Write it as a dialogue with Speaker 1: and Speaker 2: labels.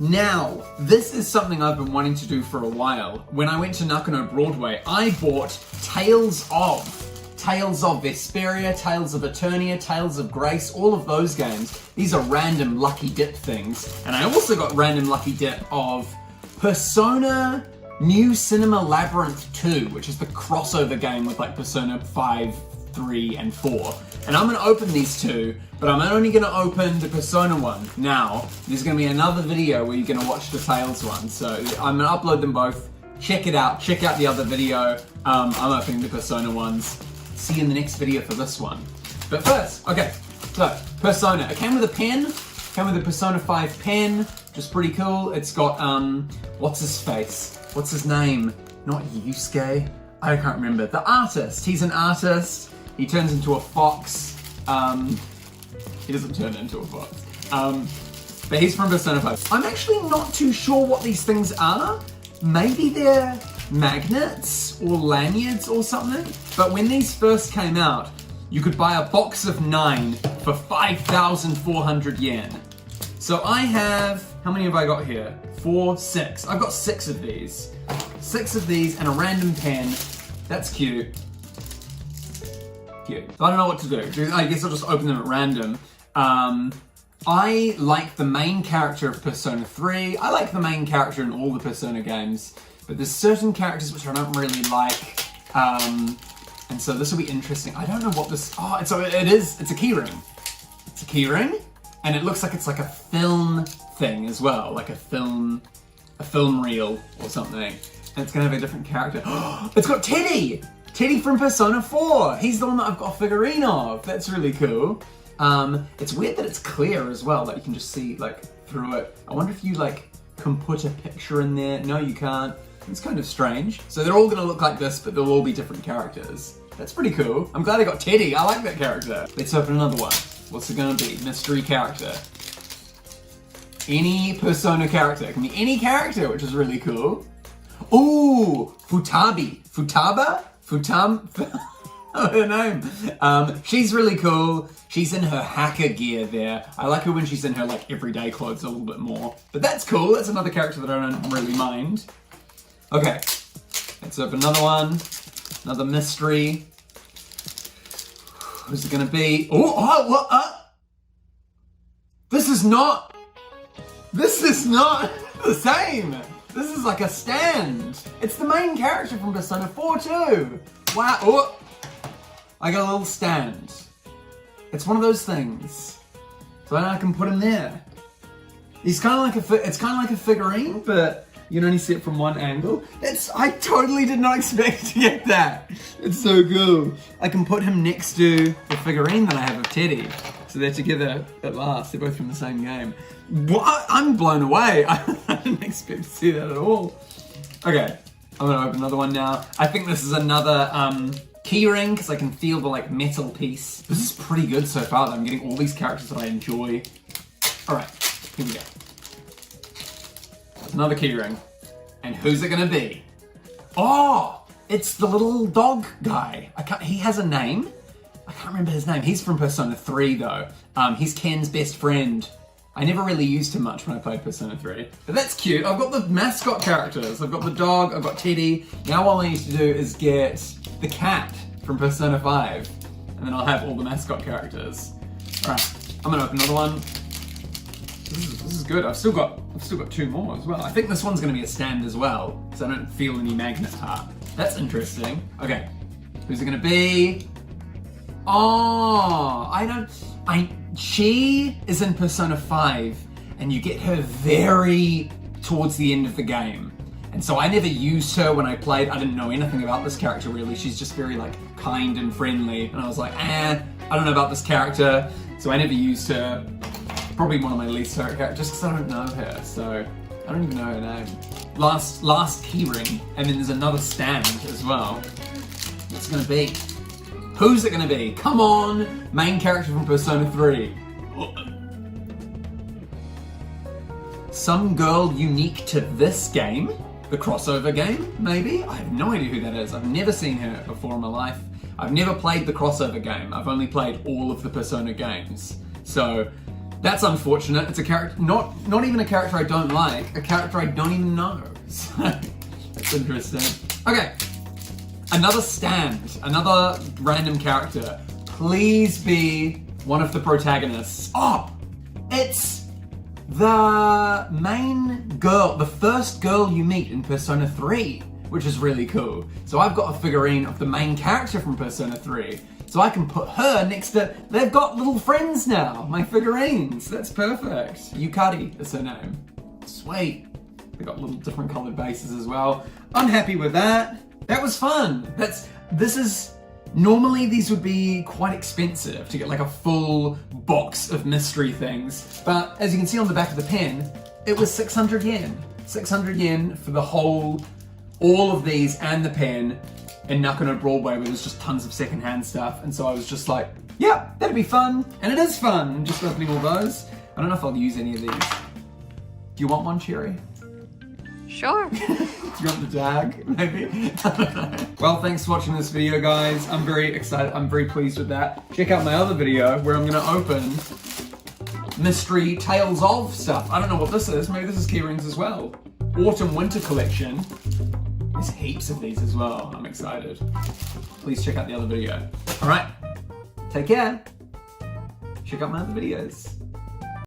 Speaker 1: Now, this is something I've been wanting to do for a while. When I went to Nakano Broadway, I bought Tales of Vesperia, Tales of Eternia, Tales of Grace, all of those games. These are random lucky dip things. And I also got random lucky dip of Persona New Cinema Labyrinth 2, which is the crossover game with like Persona 5, 3, and 4. And I'm gonna open these two, but I'm only gonna open the Persona one. Now, there's gonna be another video where you're gonna watch the Tales one. So I'm gonna upload them both. Check it out, check out the other video. I'm opening the Persona ones. See you in the next video for this one. But first, okay, so Persona. It came with a pen, came with a Persona 5 pen, which is pretty cool. It's got, what's his face? What's his name? Not Yusuke. I can't remember. The artist. He's an artist. He turns into a fox. He doesn't turn into a fox. But he's from Persona 5. I'm actually not too sure what these things are. Maybe they're magnets or lanyards or something. But when these first came out, you could buy a box of 9 for 5,400 yen. So I have, how many have I got here? 4, 6. I've got 6 of these. 6 of these and a random pen. That's cute. Cute. So I don't know what to do. I guess I'll just open them at random. I like the main character of Persona 3. I like the main character in all the Persona games. But there's certain characters which I don't really like. And so this will be interesting. I don't know what this, it's a keyring. It's a keyring. And it looks like it's like a film thing as well. Like a film reel or something. And it's gonna have a different character. It's got Teddy! Teddy from Persona 4. He's the one that I've got a figurine of. That's really cool. It's weird that it's clear as well, that you can just see like through it. I wonder if you like can put a picture in there. No, you can't. It's kind of strange. So they're all gonna look like this, but they'll all be different characters. That's pretty cool. I'm glad I got Teddy. I like that character. Let's open another one. What's it gonna be? Mystery character. Any Persona character. It can be any character, which is really cool. Ooh, Futabi. Futaba? Her name. She's really cool. She's in her hacker gear there. I like her when she's in her like everyday clothes a little bit more. But that's cool. That's another character that I don't really mind. Okay, let's open another one. Another mystery. Who's it gonna be? What? This is not the same. This is like a stand. It's the main character from Persona 4 too. Wow. Oh, I got a little stand. It's one of those things. So I can put him there. He's kind of like it's kind of like a figurine, but you can only see it from one angle. I totally did not expect to get that. It's so cool. I can put him next to the figurine that I have of Teddy. So they're together at last. They're both from the same game. What? I'm blown away. I didn't expect to see that at all. Okay, I'm gonna open another one now. I think this is another keyring because I can feel the like metal piece. This is pretty good so far. I'm getting all these characters that I enjoy. All right, here we go. Another keyring. And who's it gonna be? Oh, it's the little dog guy. He has a name. I can't remember his name. He's from Persona 3 though. He's Ken's best friend. I never really used him much when I played Persona 3. But that's cute. I've got the mascot characters. I've got the dog, I've got Teddy. Now all I need to do is get the cat from Persona 5. And then I'll have all the mascot characters. Alright, I'm gonna open another one. This is good. I've still got 2 more as well. I think this one's gonna be a stand as well, so I don't feel any magnet part. That's interesting. Okay, who's it gonna be? Oh, she is in Persona 5, and you get her very towards the end of the game. And so I never used her when I played. I didn't know anything about this character really. She's just very like kind and friendly. And I was like, I don't know about this character. So I never used her. Probably one of my least favorite characters just because I don't know her. So I don't even know her name. Last keyring, and then there's another stand as well. What's it gonna be? Who's it gonna be? Come on! Main character from Persona 3. Some girl unique to this game? The crossover game, maybe? I have no idea who that is. I've never seen her before in my life. I've never played the crossover game. I've only played all of the Persona games. So, That's unfortunate. It's a character, not even a character I don't like, a character I don't even know. So, that's interesting. Okay, another stand, another random character. Please be one of the protagonists. Oh, it's the main girl, the first girl you meet in Persona 3, which is really cool. So I've got a figurine of the main character from Persona 3. So I can put her next to, they've got little friends now, my figurines. That's perfect. Yukari is her name. Sweet. They got little different colored bases as well. I'm happy with that. That was fun. Normally these would be quite expensive to get like a full box of mystery things. But as you can see on the back of the pen, it was 600 yen. 600 yen for the all of these and the pen in Nakano Broadway, where there's just tons of secondhand stuff. And so I was just like, yeah, that'd be fun. And it is fun, just opening all those. I don't know if I'll use any of these. Do you want one, Cherry?
Speaker 2: Sure.
Speaker 1: Do you want the tag, maybe? I don't know. Well, thanks for watching this video, guys. I'm very excited. I'm very pleased with that. Check out my other video where I'm gonna open mystery Tales of stuff. I don't know what this is. Maybe this is keyrings as well. Autumn-winter collection. There's heaps of these as well. I'm excited. Please check out the other video. All right, take care. Check out my other videos.